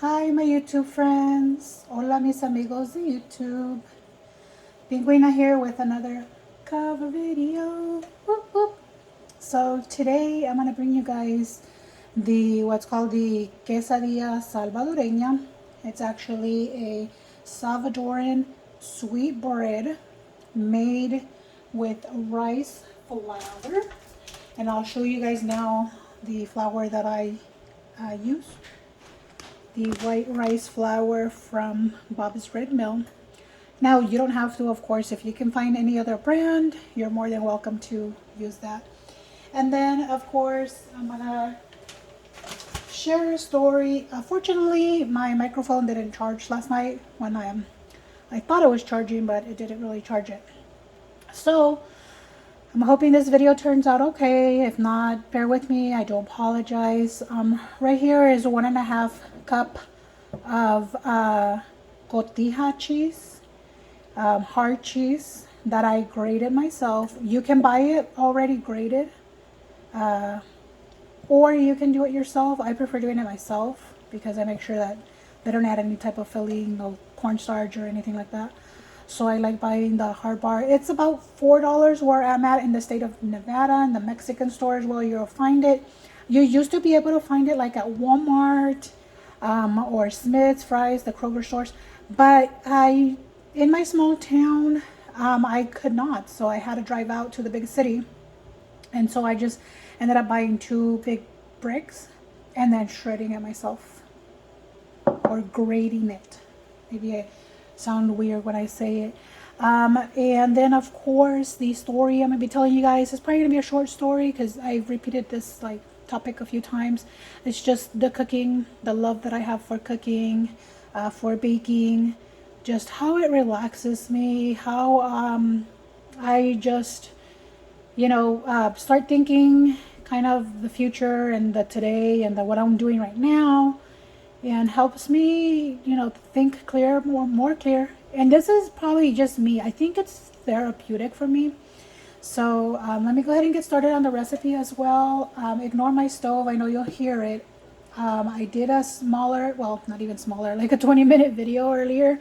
Hi, my YouTube friends. Hola, mis amigos de YouTube. Penguina here with another cover video. Whoop, whoop. So today I'm gonna bring you guys the what's called the Quesadilla Salvadorena. It's actually a Salvadoran sweet bread made with rice flour, and I'll show you guys now the flour that I use. The white rice flour from Bob's Red Mill. Now, you don't have to, of course. If you can find any other brand, you're more than welcome to use that. And then, of course, I'm gonna share a story. Fortunately, my microphone didn't charge last night when I thought it was charging, but it didn't really charge it. So I'm hoping this video turns out okay. If not, bear with me. I do apologize. Right here is 1.5 cup of cotija cheese, hard cheese that I grated myself. You can buy it already grated, or you can do it yourself. I prefer doing it myself because I make sure that they don't add any type of filling, no cornstarch or anything like that. So I like buying the hard bar. It's about $4 where I'm at in the state of Nevada. In the Mexican stores, well, you'll find it. You used to be able to find it like at Walmart or Smith's, Fry's, the Kroger stores. But in my small town, I could not. So I had to drive out to the big city. And so I just ended up buying 2 big bricks and then shredding it myself or grating it. Maybe I sound weird when I say it. And then, of course, the story I'm going to be telling you guys is probably going to be a short story because I've repeated this topic a few times. It's just the cooking, the love that I have for cooking, for baking, just how it relaxes me, how I just, start thinking kind of the future and the today and what I'm doing right now, and helps me, think clear, more clear. And this is probably just me. I think it's therapeutic for me. So let me go ahead and get started on the recipe as well. Ignore my stove. I know you'll hear it. I did a smaller, well, not even smaller, like a 20-minute video earlier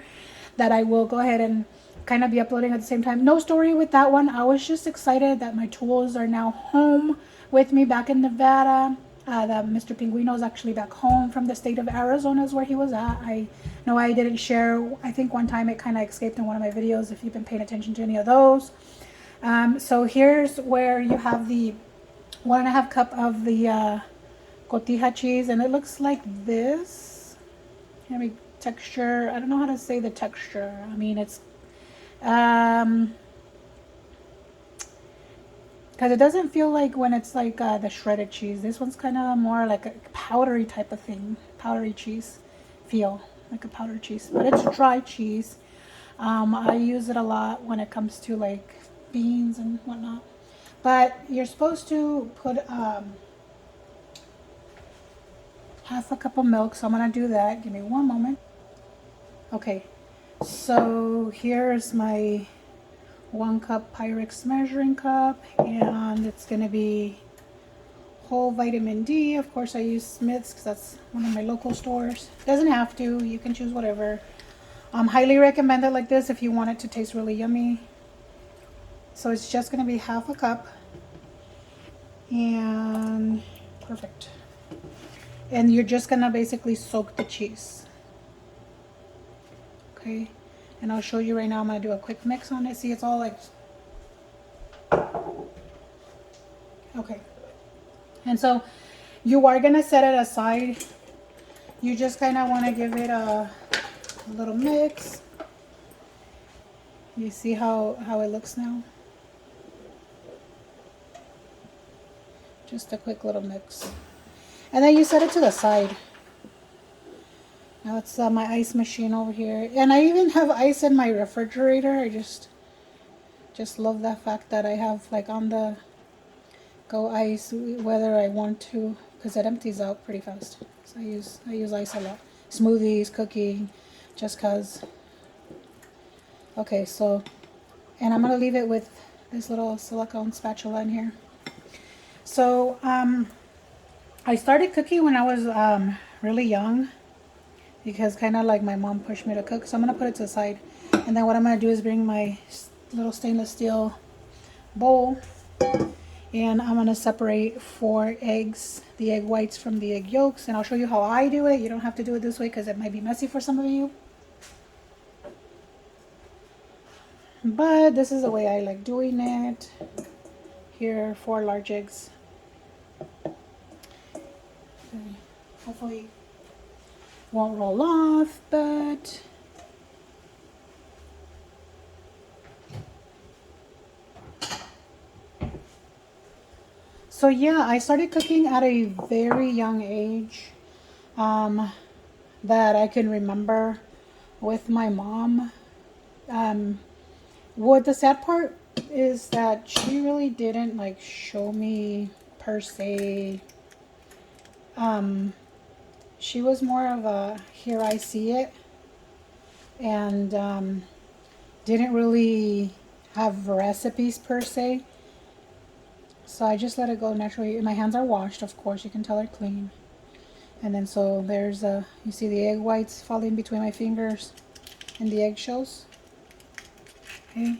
that I will go ahead and kind of be uploading at the same time. No story with that one. I was just excited that my tools are now home with me back in Nevada. That Mr. Pinguino is actually back home from the state of Arizona is where he was at. I know I didn't share. I think one time it kind of escaped in one of my videos if you've been paying attention to any of those. So here's where you have the 1.5 cup of the cotija cheese, and it looks like this. Let me texture. I don't know how to say the texture. I mean, it's because it doesn't feel like when it's like the shredded cheese. This one's kind of more like a powdery type of thing, powdery cheese feel, like a powdered cheese, but it's dry cheese. I use it a lot when it comes to like beans and whatnot. But you're supposed to put half a cup of milk, so I'm gonna do that. Give me one moment. Okay, so here's my 1 cup Pyrex measuring cup, and it's going to be whole vitamin D. Of course, I use Smith's because that's one of my local stores. Doesn't have to. You can choose whatever. Highly recommend it like this if you want it to taste really yummy. So it's just going to be half a cup, and perfect. And you're just going to basically soak the cheese. Okay. And I'll show you right now. I'm going to do a quick mix on it. See, it's all like... Okay. And so you are going to set it aside. You just kind of want to give it a little mix. You see how it looks now? Just a quick little mix. And then you set it to the side. Now it's my ice machine over here, and I even have ice in my refrigerator. I just love that fact that I have like on the go ice whether I want to, because it empties out pretty fast. So I use ice a lot. Smoothies, cooking, just cause. Okay, so, and I'm gonna leave it with this little silicone spatula in here. So I started cooking when I was really young. because kind of like my mom pushed me to cook. So I'm going to put it to the side. And then what I'm going to do is bring my little stainless steel bowl, and I'm going to separate 4 eggs, the egg whites from the egg yolks, and I'll show you how I do it. You don't have to do it this way because it might be messy for some of you. But this is the way I like doing it. Here, 4 large eggs. Hopefully won't roll off, but so yeah, I started cooking at a very young age, that I can remember with my mom. What the sad part is that she really didn't like show me per se. She was more of a here I see it, and didn't really have recipes per se. So I just let it go naturally. My hands are washed, of course, you can tell they're clean. And then so there's you see the egg whites falling between my fingers and the eggshells. Okay,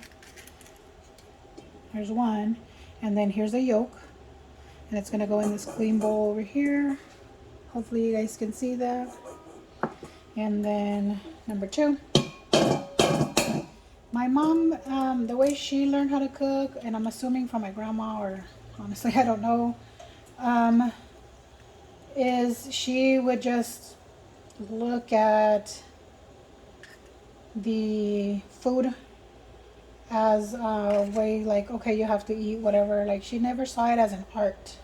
there's one, and then here's the yolk, and it's gonna go in this clean bowl over here. Hopefully you guys can see that. And then number 2, my mom, the way she learned how to cook, and I'm assuming from my grandma, or honestly I don't know, is she would just look at the food as a way like, okay, you have to eat whatever. Like, she never saw it as an art,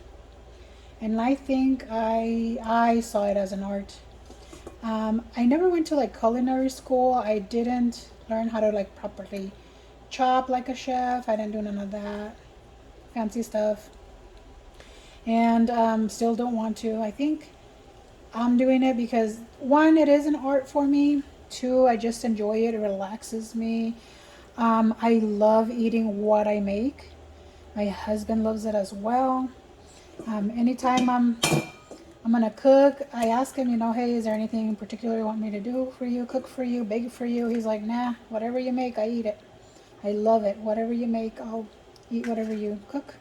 and I think I saw it as an art. I never went to like culinary school. I didn't learn how to like properly chop like a chef. I didn't do none of that fancy stuff, and still don't want to. I think I'm doing it because 1, it is an art for me. 2, I just enjoy it. It relaxes me. I love eating what I make. My husband loves it as well. Anytime I'm gonna cook, I ask him, you know, hey, is there anything in particular you want me to do for you, cook for you, bake for you? He's like, nah, whatever you make, I eat it. I love it. Whatever you make, I'll eat whatever you cook.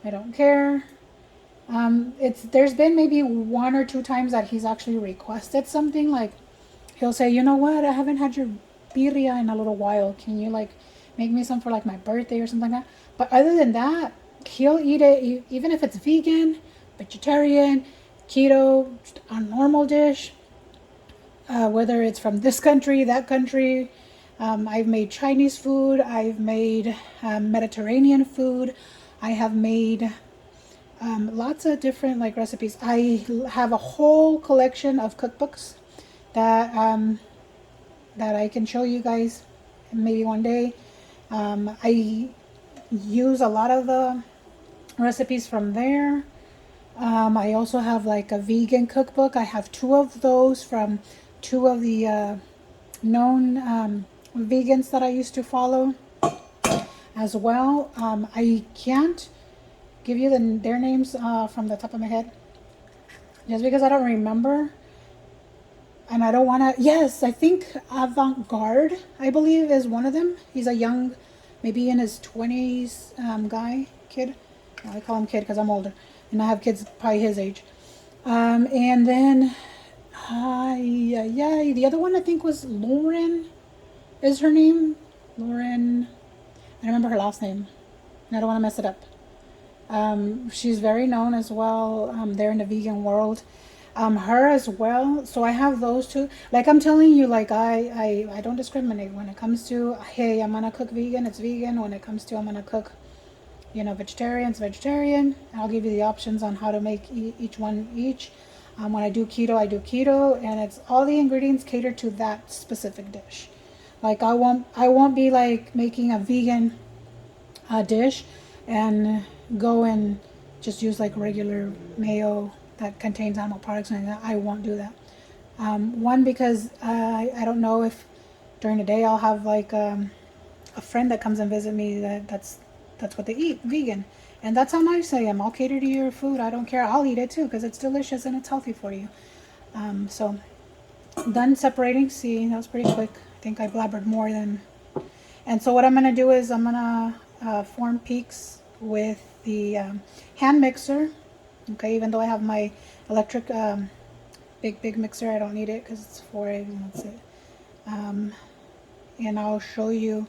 I don't care. There's been maybe 1 or 2 times that he's actually requested something. Like, he'll say, you know what, I haven't had your birria in a little while. Can you like make me some for like my birthday or something like that? But other than that, he'll eat it even if it's vegan, vegetarian, keto, a normal dish, whether it's from this country, that country. I've made Chinese food. I've made Mediterranean food. I have made lots of different like recipes. I have a whole collection of cookbooks that that I can show you guys maybe one day. I use a lot of the recipes from there. I also have like a vegan cookbook. I have 2 of those from 2 of the known vegans that I used to follow as well. I can't give you their names from the top of my head just because I don't remember, and I don't want to. Yes, I think Avant-Garde, I believe, is one of them. He's a young, maybe in his 20s kid. I call him kid because I'm older and I have kids probably his age. And then the other one I think was Lauren is her name. Lauren, I remember her last name and I don't want to mess it up. She's very known as well. There in the vegan world. Her as well. So I have those 2. Like I'm telling you, like I don't discriminate when it comes to, hey, I'm gonna cook vegan, it's vegan. When it comes to I'm gonna cook, you know, vegetarian, it's vegetarian. I'll give you the options on how to make each one each. When I do keto, and it's all the ingredients cater to that specific dish. Like I won't be like making a vegan dish and go and just use like regular mayo that contains animal products and that. I won't do that. 1, because I don't know if during the day I'll have like a friend that comes and visit me that's what they eat, vegan. And that's how nice I am. I'll cater to your food. I don't care. I'll eat it too because it's delicious and it's healthy for you. So done separating. See, that was pretty quick. I think I blabbered more than. And so what I'm gonna do is I'm gonna form peaks with the hand mixer. Okay, even though I have my electric big mixer, I don't need it because it's 4 eggs and that's it. And I'll show you.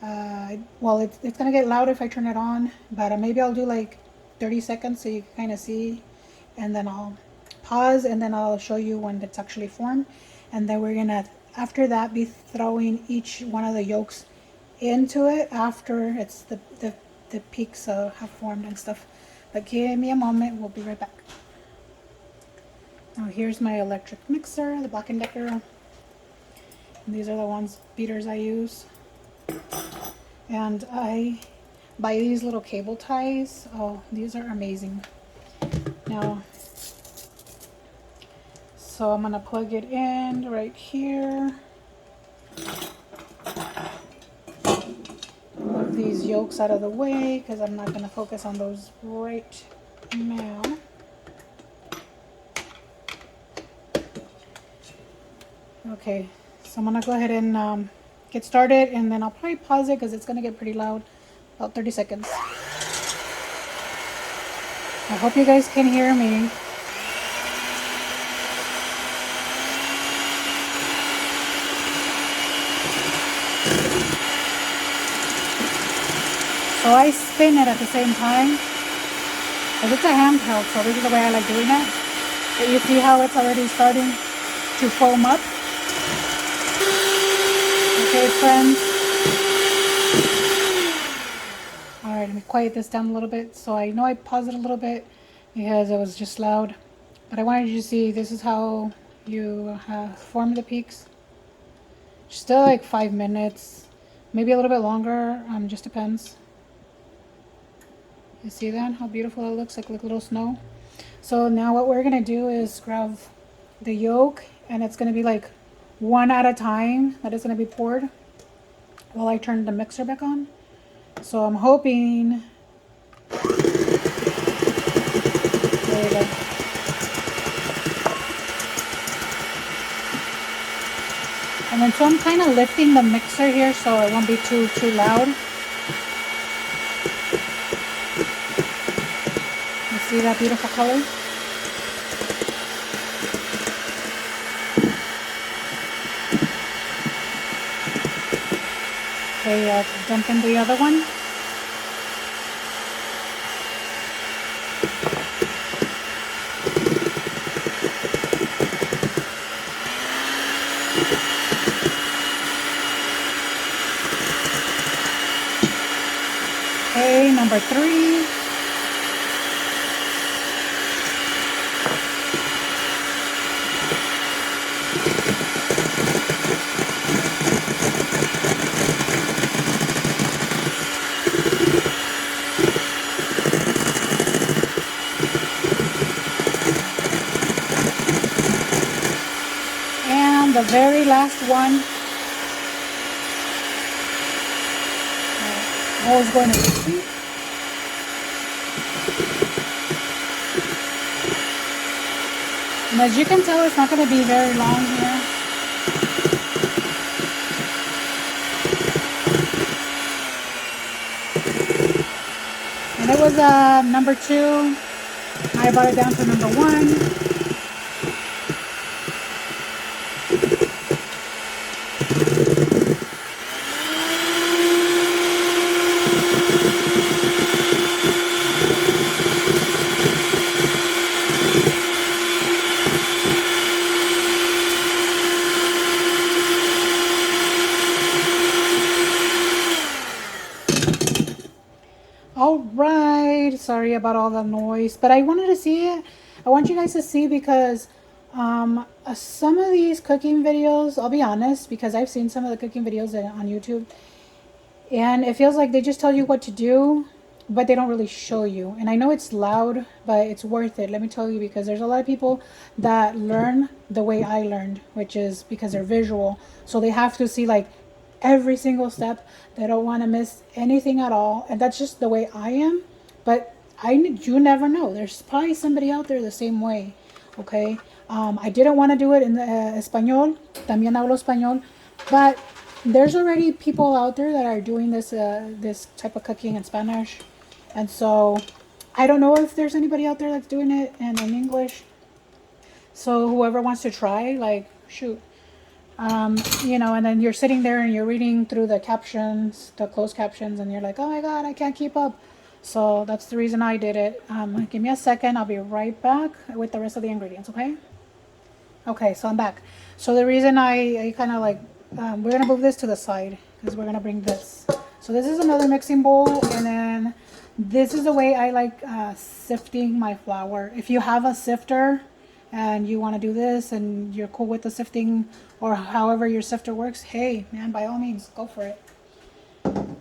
Well, it's gonna get loud if I turn it on, but maybe I'll do like 30 seconds so you can kind of see, and then I'll pause, and then I'll show you when it's actually formed, and then we're gonna after that be throwing each one of the yolks into it after it's the peaks have formed and stuff. But give me a moment, we'll be right back. Now here's my electric mixer, the Black & Decker. And these are the beaters I use. And I buy these little cable ties. Oh, these are amazing. Now, so I'm gonna plug it in right here. Move these yolks out of the way because I'm not gonna focus on those right now. Okay, so I'm gonna go ahead and get started, and then I'll probably pause it because it's gonna get pretty loud. About 30 seconds. I hope you guys can hear me. So I spin it at the same time, because it's a handheld, so this is the way I like doing it. But you see how it's already starting to foam up? Okay, friends. Alright, let me quiet this down a little bit. So I know I paused it a little bit because it was just loud. But I wanted you to see this is how you form the peaks. Still like 5 minutes, maybe a little bit longer, just depends. You see that? How beautiful it looks, like little snow. So now what we're gonna do is grab the yolk, and it's gonna be like one at a time that is gonna be poured while I turn the mixer back on. So I'm hoping. There we go. And then so I'm kind of lifting the mixer here so it won't be too loud. You see that beautiful color? Okay, dump in the other one. Okay, number 3. And the very last one. I was going to see. And as you can tell, it's not going to be very long here. And it was number 2. I brought it down to number 1. Alright, sorry about all the noise, but I wanted to see it. I want you guys to see because some of these cooking videos, I'll be honest, because I've seen some of the cooking videos on YouTube, and it feels like they just tell you what to do, but they don't really show you. And I know it's loud, but it's worth it. Let me tell you, because there's a lot of people that learn the way I learned, which is because they're visual. So they have to see like every single step. They don't want to miss anything at all. And that's just the way I am. But you never know. There's probably somebody out there the same way. Okay. I didn't want to do it in the español. También hablo español. But there's already people out there that are doing this type of cooking in Spanish. And so I don't know if there's anybody out there that's doing it in English. So whoever wants to try, like, shoot. You know, and then you're sitting there and you're reading through the captions, the closed captions, and you're like, oh my God, I can't keep up. So that's the reason I did it. Give me a second. I'll be right back with the rest of the ingredients, okay? Okay, so I'm back. So the reason I kind of like, we're going to move this to the side because we're going to bring this. So this is another mixing bowl, and then this is the way I like sifting my flour. If you have a sifter and you want to do this and you're cool with the sifting or however your sifter works, hey, man, by all means, go for it.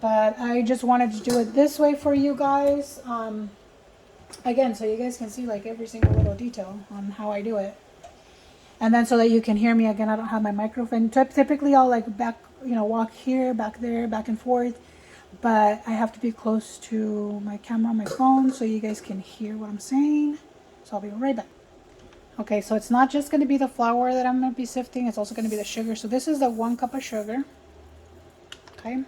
But I just wanted to do it this way for you guys. Again, so you guys can see like every single little detail on how I do it. And then so that you can hear me again, I don't have my microphone. Typically I'll like walk here, back there, back and forth. But I have to be close to my camera on my phone so you guys can hear what I'm saying. So I'll be right back. Okay, so it's not just going to be the flour that I'm going to be sifting. It's also going to be the sugar. So this is the 1 cup of sugar. Okay.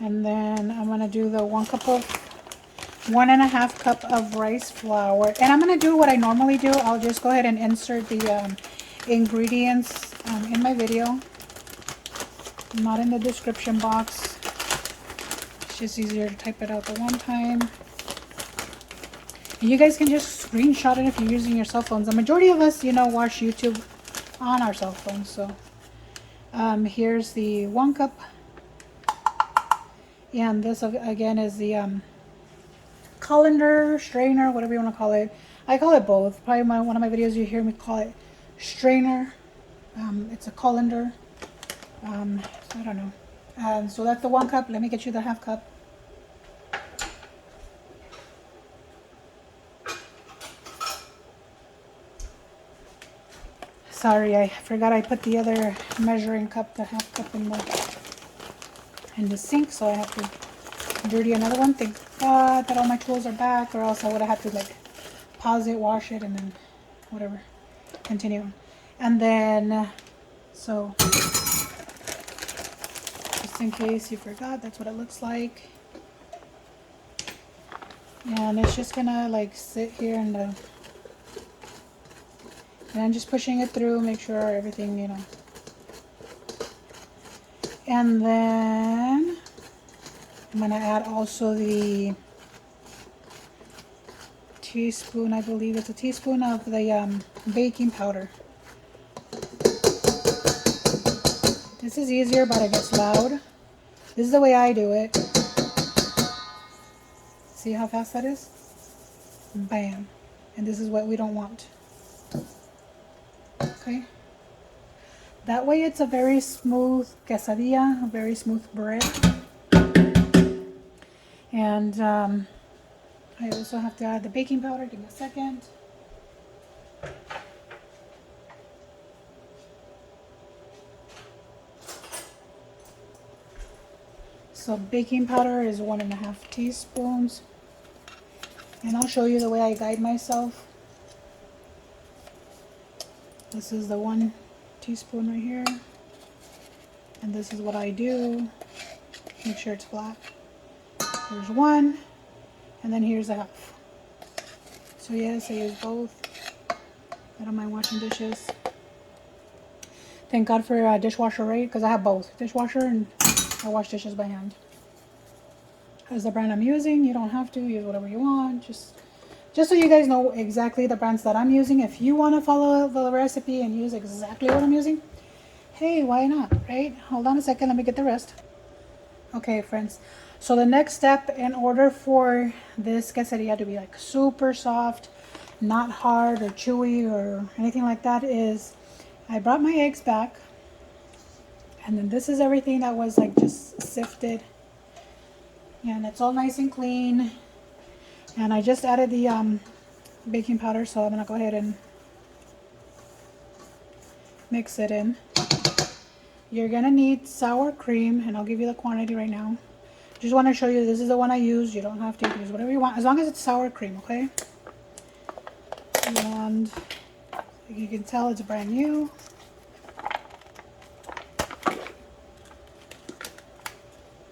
And then I'm going to do the 1.5 cup of rice flour. And I'm going to do what I normally do. I'll just go ahead and insert the ingredients in my video. Not in the description box. It's just easier to type it out the one time. And you guys can just screenshot it if you're using your cell phones. The majority of us, watch YouTube on our cell phones. So here's the 1 cup. And this again is the colander, strainer, whatever you want to call it. I call it both. Probably one of my videos you hear me call it strainer. It's a colander. I don't know. So that's the 1 cup. Let me get you the 1/2 cup. Sorry, I forgot I put the other measuring cup, the 1/2 cup in the sink, so I have to dirty another one. Thank God that all my tools are back, or else I would have had to like pause it, wash it, and then whatever, continue. And then, so just in case you forgot, that's what it looks like. And it's just gonna like sit here in the, and I'm just pushing it through, make sure everything, And then I'm going to add also the teaspoon, I believe it's a teaspoon of the baking powder. This is easier, but it gets loud. This is the way I do it. See how fast that is? Bam. And this is what we don't want. Okay. That way it's a very smooth quesadilla, a very smooth bread. And I also have to add the baking powder. Give me a second. So baking powder is 1.5 teaspoons. And I'll show you the way I guide myself. This is the 1 teaspoon right here. And this is what I do. Make sure it's flat. There's 1. And then here's a 1/2. So yes, I use both. I don't mind washing dishes. Thank God for a dishwasher, right? Because I have both. Dishwasher and I wash dishes by hand. That's the brand I'm using. You don't have to use whatever you want. Just so you guys know exactly the brands that I'm using. If you want to follow the recipe and use exactly what I'm using, hey, why not, right? Hold on a second. Let me get the rest. Okay, friends. So the next step, in order for this quesadilla to be like super soft, not hard or chewy or anything like that, is I brought my eggs back. And then this is everything that was like just sifted. And it's all nice and clean. And I just added the baking powder, so I'm going to go ahead and mix it in. You're going to need sour cream, and I'll give you the quantity right now. Just want to show you, this is the one I use. You don't have to use whatever you want, as long as it's sour cream, okay? And You can tell it's brand new.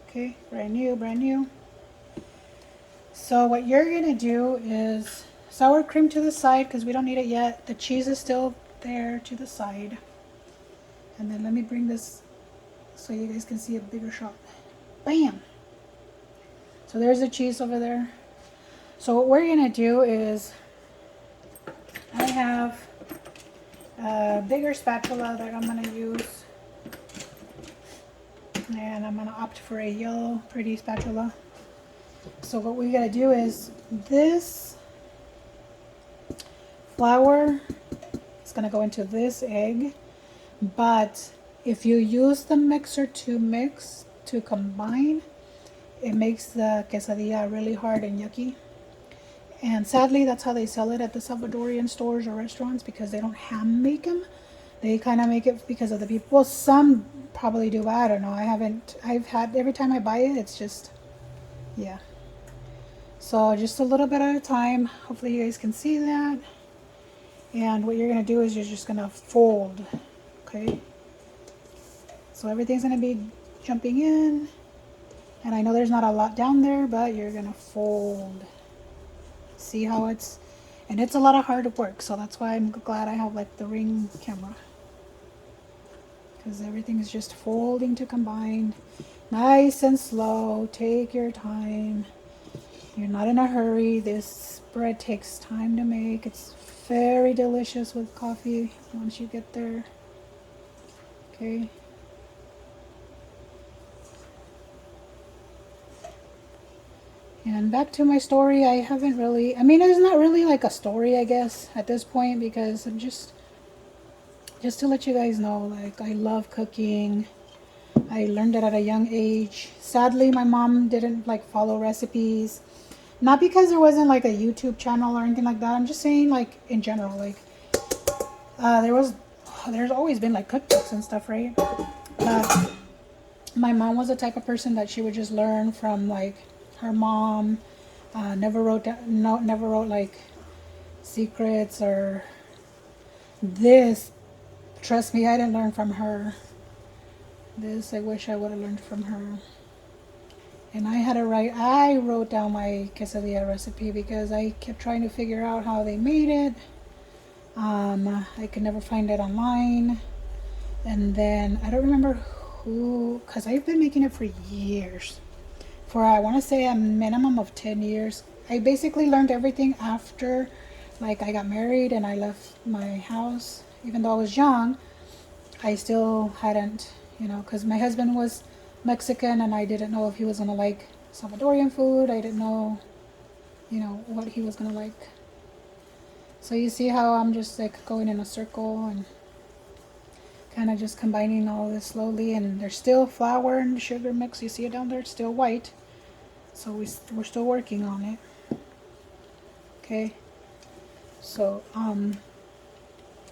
Okay, brand new, brand new. So what you're gonna do is sour cream to the side because we don't need it yet. The cheese is still there to the side. And then let me bring this so you guys can see a bigger shot. Bam! So there's the cheese over there. So what we're gonna do is, I have a bigger spatula that I'm gonna use. And I'm gonna opt for a yellow pretty spatula. So what we gotta do is, this flour is gonna go into this egg, but if you use the mixer to combine, it makes the quesadilla really hard and yucky. And sadly, that's how they sell it at the Salvadorian stores or restaurants, because they don't hand make them. They kind of make it because of the people. Well, some probably do, but I don't know. I've had, every time I buy it, it's just, yeah. So just a little bit at a time. Hopefully you guys can see that. And what you're going to do is you're just going to fold, okay? So everything's going to be jumping in. And I know there's not a lot down there, but you're going to fold. See how it's, and it's a lot of hard work. So that's why I'm glad I have like the Ring camera. Because everything is just folding to combine. Nice and slow. Take your time. You're not in a hurry. This bread takes time to make. It's very delicious with coffee once you get there. Okay. And back to my story. I haven't really, I mean, it's not really like a story, I guess, at this point, because I'm just to let you guys know, like, I love cooking. I learned it at a young age. Sadly, my mom didn't like follow recipes. Not because there wasn't like a YouTube channel or anything like that. I'm just saying, like, in general, like, there's always been like cookbooks and stuff, right? But my mom was the type of person that she would just learn from like her mom. Never wrote like secrets or this. Trust me, I didn't learn from her. This, I wish I would have learned from her. And I wrote down my quesadilla recipe because I kept trying to figure out how they made it. I could never find it online. And then I don't remember who, because I've been making it for years. For, I want to say, a minimum of 10 years. I basically learned everything after, like, I got married and I left my house. Even though I was young, I still hadn't, you know, because my husband was Mexican and I didn't know if he was going to like Salvadorian food. I didn't know, you know, what he was going to like. So you see how I'm just like going in a circle and kind of just combining all this slowly. And there's still flour and sugar mix. You see it down there? It's still white. So we're still working on it. Okay. So,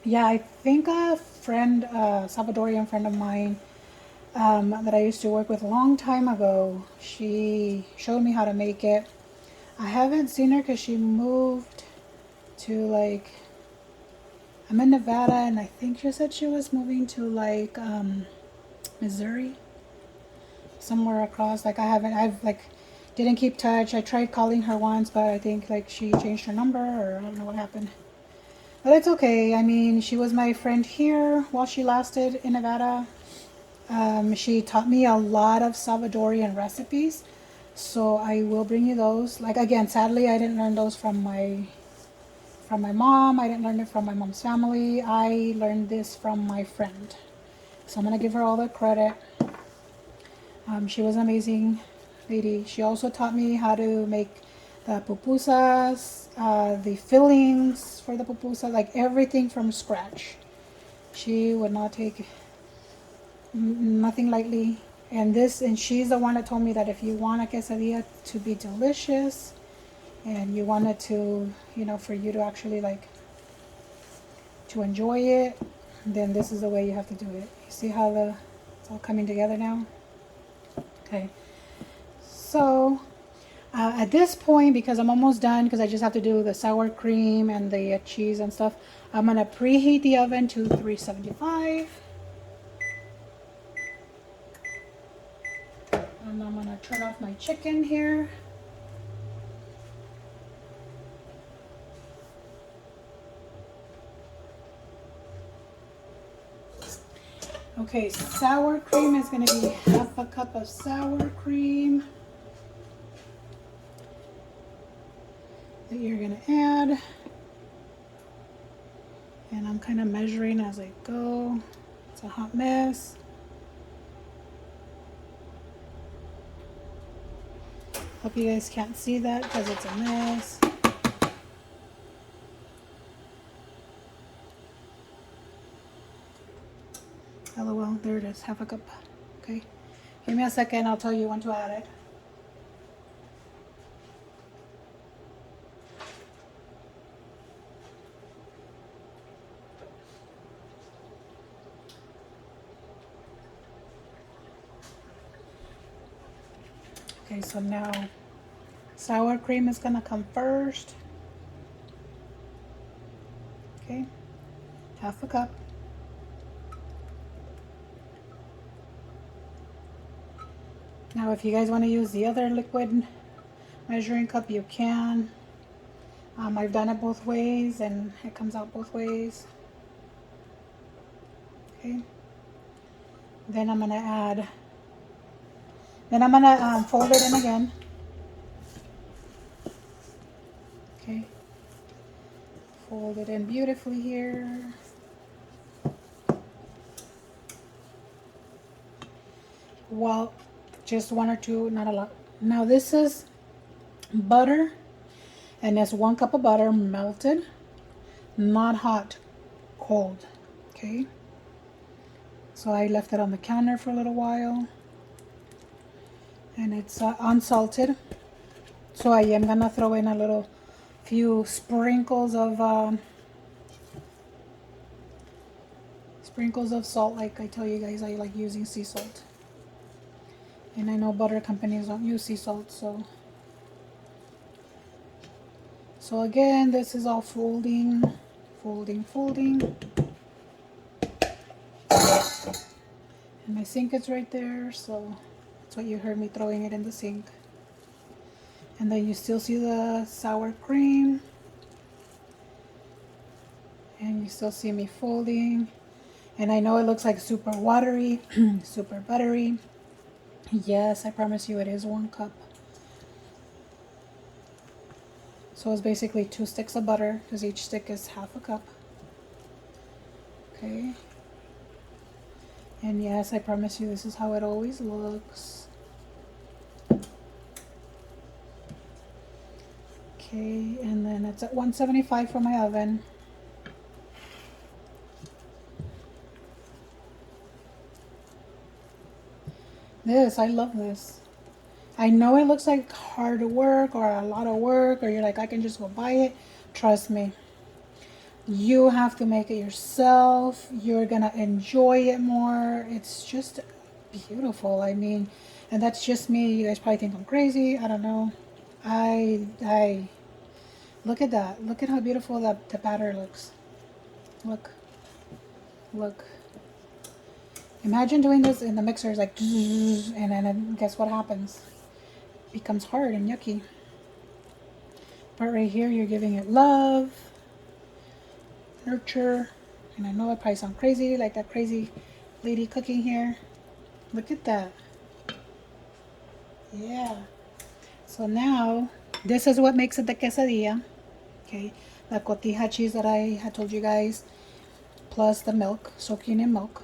yeah, I think a friend, Salvadorian friend of mine, that I used to work with a long time ago, she showed me how to make it. I haven't seen her because she moved to, like, I'm in Nevada, and I think she said she was moving to, like, Missouri, somewhere across. Like, I've like, didn't keep touch. I tried calling her once, but I think, like, she changed her number, or I don't know what happened. But it's okay. I mean, she was my friend here while she lasted in Nevada. She taught me a lot of Salvadorian recipes, so I will bring you those. Like, again, sadly, I didn't learn those from my mom. I didn't learn it from my mom's family. I learned this from my friend, so I'm gonna give her all the credit. She was an amazing lady. She also taught me how to make the pupusas, the fillings for the pupusa, like everything from scratch. She would not take nothing lightly. And she's the one that told me that if you want a quesadilla to be delicious and you want it to, you know, for you to actually like to enjoy it, then this is the way you have to do it. You see how it's all coming together now? Okay. So At this point, because I'm almost done, because I just have to do the sour cream and the cheese and stuff, I'm going to preheat the oven to 375. And I'm going to turn off my chicken here. Okay, sour cream is going to be half a cup of sour cream that you're going to add. And I'm kind of measuring as I go. It's a hot mess. Hope you guys can't see that because it's a mess. LOL, there it is, half a cup. Okay, give me a second, I'll tell you when to add it. Okay, so now sour cream is gonna come first. Okay, half a cup. Now if you guys want to use the other liquid measuring cup, you can. I've done it both ways and it comes out both ways. Okay, then I'm gonna fold it in again. Okay, fold it in beautifully here. Well, just one or two, not a lot. Now this is butter, and it's 1 cup of butter melted, not hot, cold. Okay, so I left it on the counter for a little while, and it's unsalted. So I am gonna throw in a few sprinkles of salt. Like I tell you guys, I like using sea salt. And I know butter companies don't use sea salt, so again, this is all folding. And my sink is right there, so that's what you heard me throwing it in the sink. And then you still see the sour cream, and you still see me folding. And I know it looks like super watery, super buttery. Yes, I promise you it is 1 cup. So it's basically 2 sticks of butter, because each stick is half a cup. Okay. And yes, I promise you this is how it always looks. Okay, and then it's at 175 for my oven. I love this. I know it looks like hard work or a lot of work, or you're like, I can just go buy it. Trust me. You have to make it yourself. You're gonna enjoy it more. It's just beautiful. I mean, and that's just me. You guys probably think I'm crazy. I don't know. I look at that. Look at how beautiful the batter looks. Look. Imagine doing this in the mixer, it's like, and then guess what happens? It becomes hard and yucky. But right here, you're giving it love, nurture, and I know I probably sound crazy, like that crazy lady cooking here. Look at that. Yeah. So now, this is what makes it the quesadilla. Okay, the cotija cheese that I had told you guys, plus the milk, soaking in milk.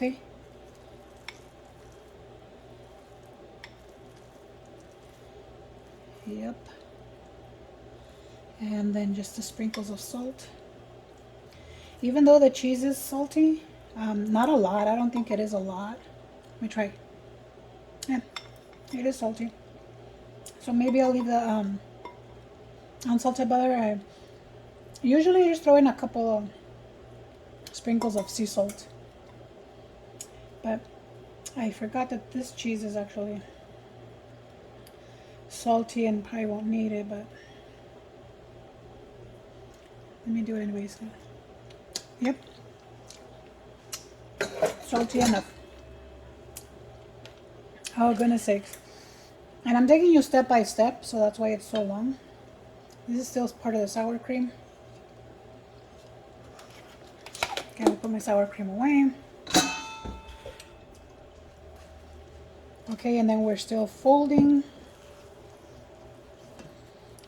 Okay. Yep. And then just the sprinkles of salt. Even though the cheese is salty, not a lot. I don't think it is a lot. Let me try. Yeah, it is salty. So maybe I'll leave the unsalted butter. I usually just throw in a couple of sprinkles of sea salt. But I forgot that this cheese is actually salty and probably won't need it, but let me do it anyways. Yep, salty enough. Oh, goodness sakes. And I'm taking you step by step, so that's why it's so long. This is still part of the sour cream. Okay, I'll put my sour cream away. Okay, and then we're still folding.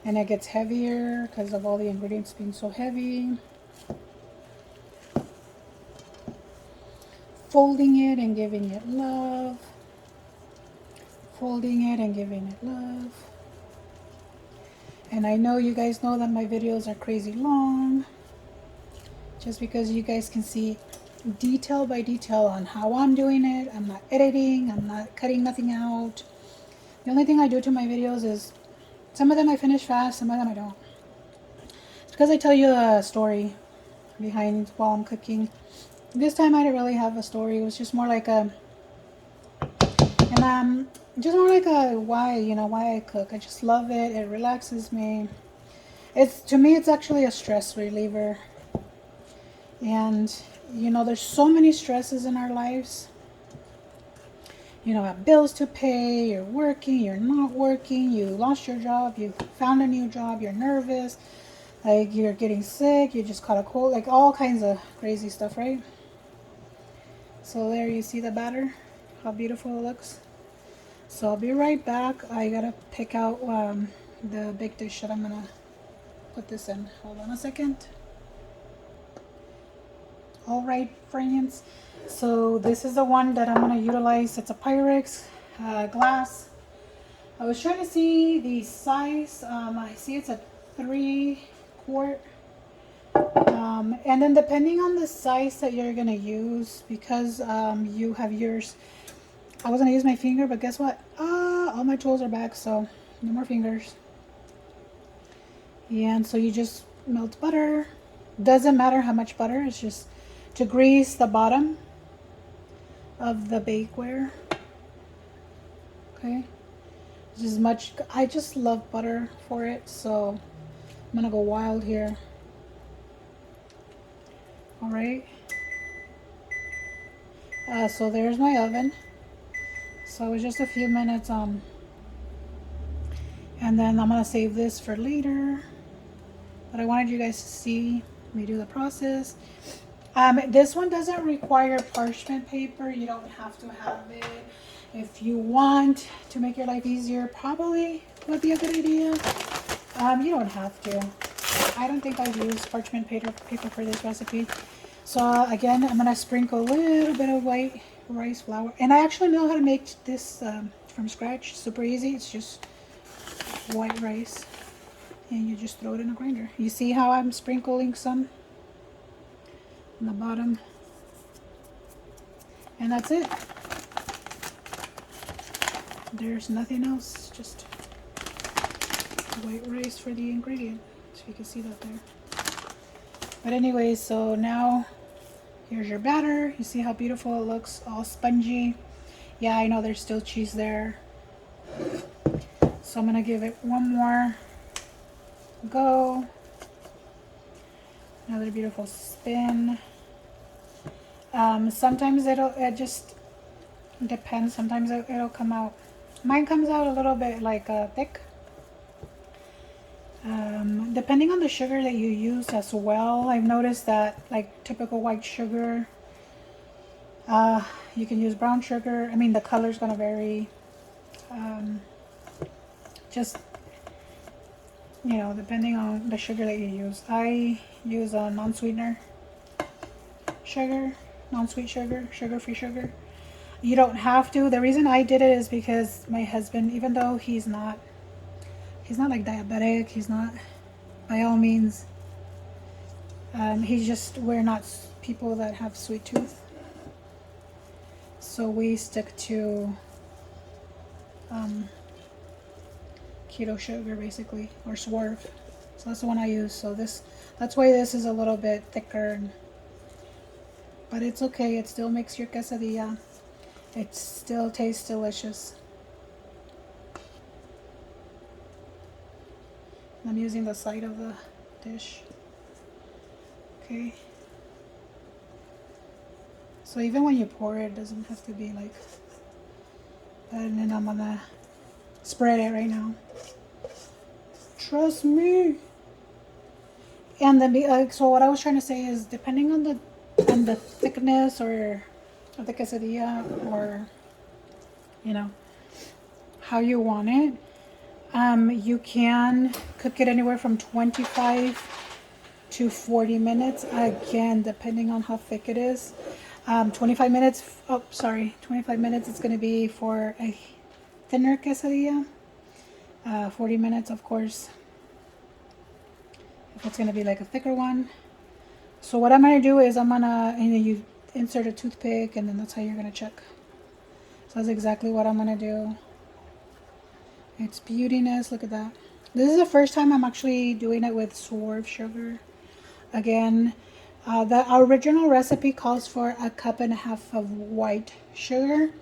And it gets heavier because of all the ingredients being so heavy. Folding it and giving it love. Folding it and giving it love. And I know you guys know that my videos are crazy long, just because you guys can see detail by detail on how I'm doing it. I'm not editing, I'm not cutting nothing out. The only thing I do to my videos is some of them I finish fast, some of them I don't. It's because I tell you a story behind while I'm cooking. This time I didn't really have a story. It was just more like a, just more like a why I cook. I just love it. It relaxes me. To me, it's actually a stress reliever. And there's so many stresses in our lives. Have bills to pay, you're working, you're not working, you lost your job, you found a new job, you're nervous, like you're getting sick, you just caught a cold, like all kinds of crazy stuff, right? So there you see the batter, how beautiful it looks. So I'll be right back. I gotta pick out the big dish that I'm gonna put this in. Hold on a second. All right, friends. So this is the one that I'm going to utilize. It's a Pyrex glass. I was trying to see the size. I see it's a 3-quart. And then depending on the size that you're going to use, because you have yours. I was going to use my finger, but guess what? All my tools are back, so no more fingers. And so you just melt butter. Doesn't matter how much butter. It's just to grease the bottom of the bakeware. Okay, just as much. I just love butter for it, so I'm gonna go wild here. All right. So there's my oven. So it was just a few minutes. And then I'm gonna save this for later. But I wanted you guys to see me do the process. This one doesn't require parchment paper. You don't have to have it. If you want to make your life easier, probably would be a good idea. You don't have to. I don't think I've used parchment paper for this recipe. So again, I'm gonna sprinkle a little bit of white rice flour. And I actually know how to make this from scratch. Super easy. It's just white rice. And you just throw it in a grinder. You see how I'm sprinkling some on the bottom, and that's it. There's nothing else, just white rice for the ingredient, so you can see that there. But anyway, so now here's your batter. You see how beautiful it looks, all spongy. Yeah, I know there's still cheese there, so I'm gonna give it one more go. Another beautiful spin. Sometimes it just depends. Sometimes it'll come out. Mine comes out a little bit like thick. Depending on the sugar that you use as well. I've noticed that like typical white sugar, you can use brown sugar. I mean, the color's gonna vary. Just depending on the sugar that you use. I use a non-sweetener sugar, non-sweet sugar, sugar-free sugar. You don't have to. The reason I did it is because my husband, even though he's not like diabetic, he's not by all means, we're not people that have sweet tooth, so we stick to keto sugar basically, or swerve. So that's the one I use. So that's why this is a little bit thicker, but it's okay. It still makes your quesadilla. It still tastes delicious. I'm using the side of the dish. Okay. So even when you pour it, it doesn't have to be like that. And then I'm gonna spread it right now. Trust me. And then, so what I was trying to say is, depending on the thickness or of the quesadilla, or you know how you want it, you can cook it anywhere from 25 to 40 minutes. Again, depending on how thick it is. 25 minutes. Oh, sorry, 25 minutes. It's going to be for a thinner quesadilla. 40 minutes, of course, if it's going to be like a thicker one. So what I'm going to do is you insert a toothpick, and then that's how you're going to check. So that's exactly what I'm going to do. It's beautiness. Look at that. This is the first time I'm actually doing it with swerve sugar. Again, the original recipe calls for 1.5 cups of white sugar.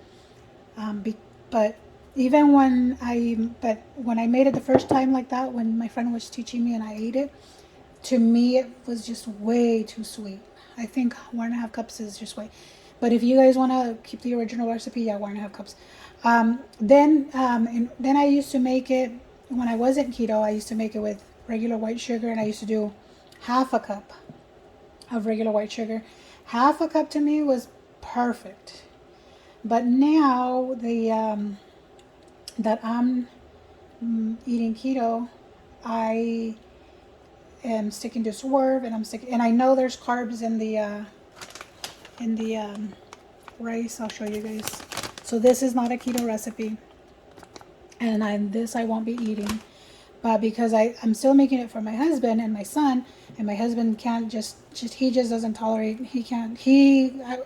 But when I made it the first time like that, when my friend was teaching me and I ate it, to me it was just way too sweet. I think 1.5 cups is just way. But if you guys want to keep the original recipe, yeah, 1.5 cups. Then I used to make it, when I wasn't keto, I used to make it with regular white sugar, and I used to do 1/2 cup of regular white sugar. 1/2 cup to me was perfect. But now that I'm eating keto, I am sticking to swerve, and I know there's carbs in the rice. I'll show you guys. So this is not a keto recipe, and I won't be eating. But because I'm still making it for my husband and my son, and my husband can't he just doesn't tolerate,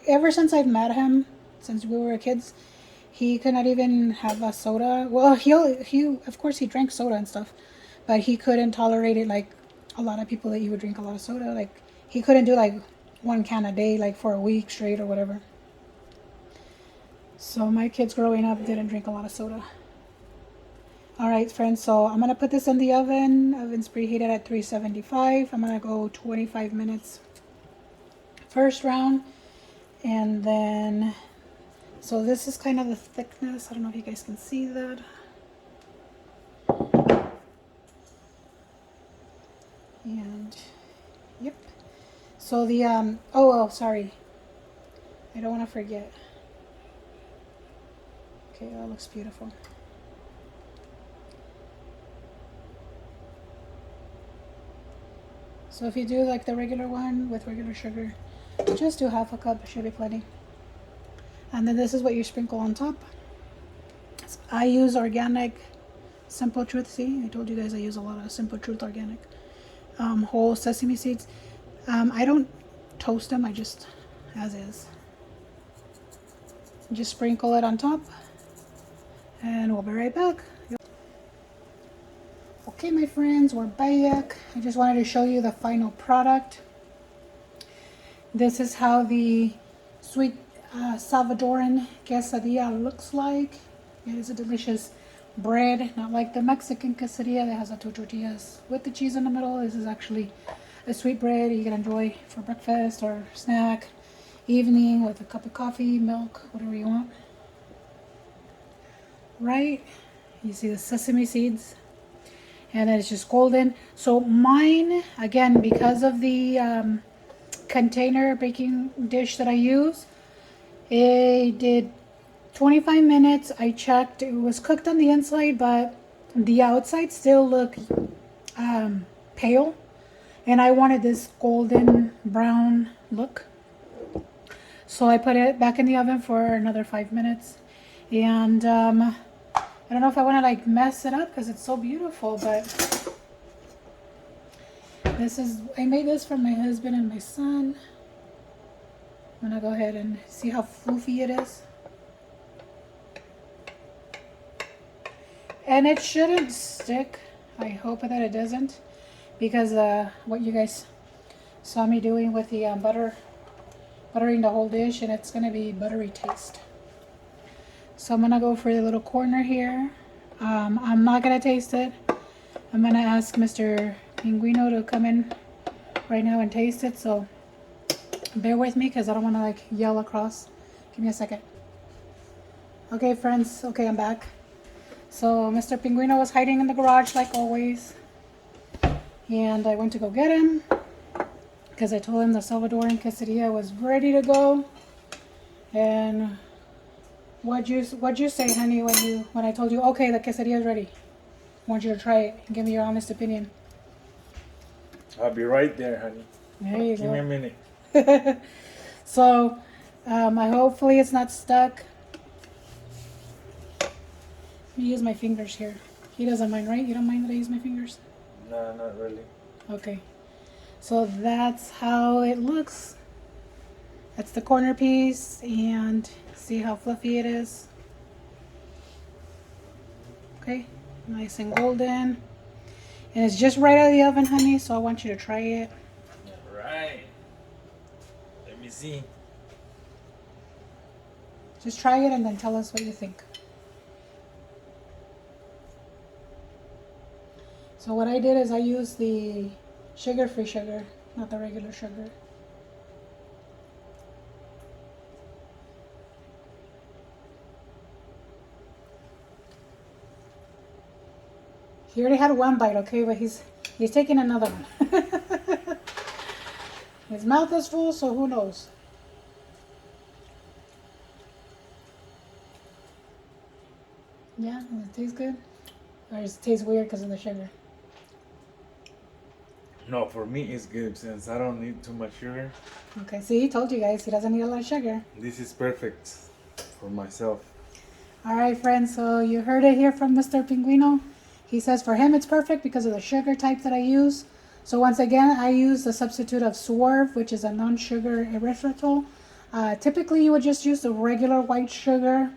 ever since I've met him, since we were kids, he could not even have a soda. Well, of course he drank soda and stuff, but he couldn't tolerate it like a lot of people that you would drink a lot of soda. Like, he couldn't do like 1 can a day, like for a week straight or whatever. So my kids growing up didn't drink a lot of soda. All right, friends, so I'm going to put this in the oven. Oven's preheated at 375. I'm going to go 25 minutes first round. And then, so this is kind of the thickness. I don't know if you guys can see that. And, yep. So sorry. I don't want to forget. Okay, that looks beautiful. So if you do like the regular one with regular sugar, just do 1/2 cup, it should be plenty. And then this is what you sprinkle on top. I use organic Simple Truth. See, I told you guys I use a lot of Simple Truth organic whole sesame seeds. I don't toast them, I just as is. Just sprinkle it on top, and we'll be right back. Okay, my friends, we're back. I just wanted to show you the final product. This is how the sweet Salvadoran Quesadilla looks like. It is a delicious bread, not like the Mexican quesadilla that has the 2 tortillas with the cheese in the middle. This is actually a sweet bread you can enjoy for breakfast or snack, evening with a cup of coffee, milk, whatever you want. Right? You see the sesame seeds, and then it's just golden. So mine, again, because of the container baking dish that I use, it did 25 minutes. I checked, it was cooked on the inside, but the outside still looked pale, and I wanted this golden brown look. So I put it back in the oven for another 5 minutes, and I don't know if I want to like mess it up because it's so beautiful, but I made this for my husband and my son. I'm gonna go ahead and see how floofy it is. And it shouldn't stick. I hope that it doesn't, because what you guys saw me doing with the buttering the whole dish, and it's gonna be buttery taste. So I'm gonna go for the little corner here. I'm not gonna taste it. I'm gonna ask Mr. Pinguino to come in right now and taste it, so bear with me because I don't want to like yell across. Give me a second. Okay, friends. Okay, I'm back. So Mr. Pinguino was hiding in the garage like always, and I went to go get him because I told him the Salvadoran Quesadilla was ready to go. And what'd you say, honey, when I told you, okay, the quesadilla is ready? I want you to try it and give me your honest opinion. I'll be right there, honey. There you Give me a minute. So, hopefully it's not stuck. Let me use my fingers here. He doesn't mind, right? You don't mind that I use my fingers? No, not really. Okay. So that's how it looks. That's the corner piece, and see how fluffy it is. Okay, nice and golden. And it's just right out of the oven, honey, so I want you to try it. All right. Let me see. Just try it and then tell us what you think. So what I did is I used the sugar-free sugar, not the regular sugar. He already had one bite, okay, but he's taking another one. His mouth is full, so who knows? Yeah, does it taste good? Or does it taste weird because of the sugar? No, for me it's good since I don't need too much sugar. Okay, see, he told you guys he doesn't need a lot of sugar. This is perfect for myself. All right, friends, so you heard it here from Mr. Pinguino. He says for him it's perfect because of the sugar type that I use. So once again, I use the substitute of Swerve, which is a non-sugar erythritol. Typically, you would just use the regular white sugar.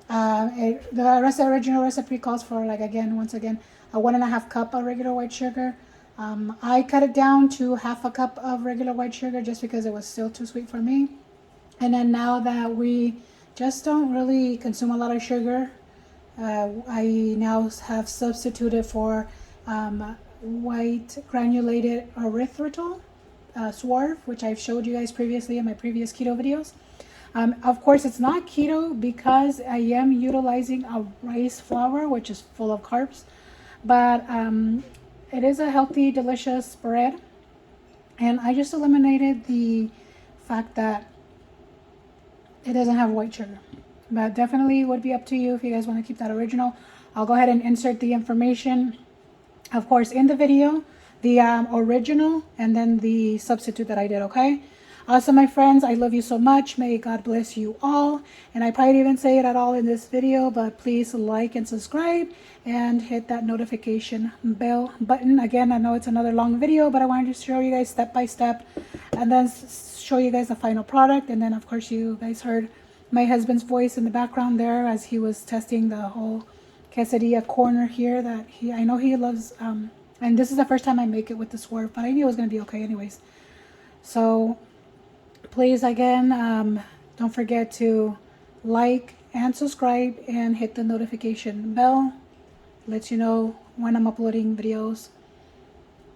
The original recipe calls for, like, once again, a 1.5 cup of regular white sugar. I cut it down to 1/2 cup of regular white sugar just because it was still too sweet for me. And then now that we just don't really consume a lot of sugar, I now have substituted for white granulated erythritol, Swerve, which I've showed you guys previously in my previous keto videos. Of course, it's not keto because I am utilizing a rice flour, which is full of carbs, but it is a healthy, delicious bread. And I just eliminated the fact that it doesn't have white sugar. But definitely would be up to you if you guys want to keep that original. I'll go ahead and insert the information, of course, in the video, the original and then the substitute that I did, okay? Also, my friends, I love you so much. May God bless you all. And I probably didn't say it at all in this video, but please like and subscribe and hit that notification bell button. Again, I know it's another long video, but I wanted to show you guys step by step and then show you guys the final product. And then, of course, you guys heard my husband's voice in the background there as he was testing the whole quesadilla corner here that I know he loves. And this is the first time I make it with the Swerve, but I knew it was going to be okay anyways. So please, again, don't forget to like and subscribe and hit the notification bell. Lets you know when I'm uploading videos.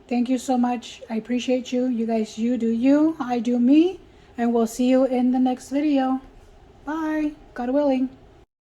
Thank you so much. I appreciate you. You guys, you do you, I do me. And we'll see you in the next video. Bye. God willing.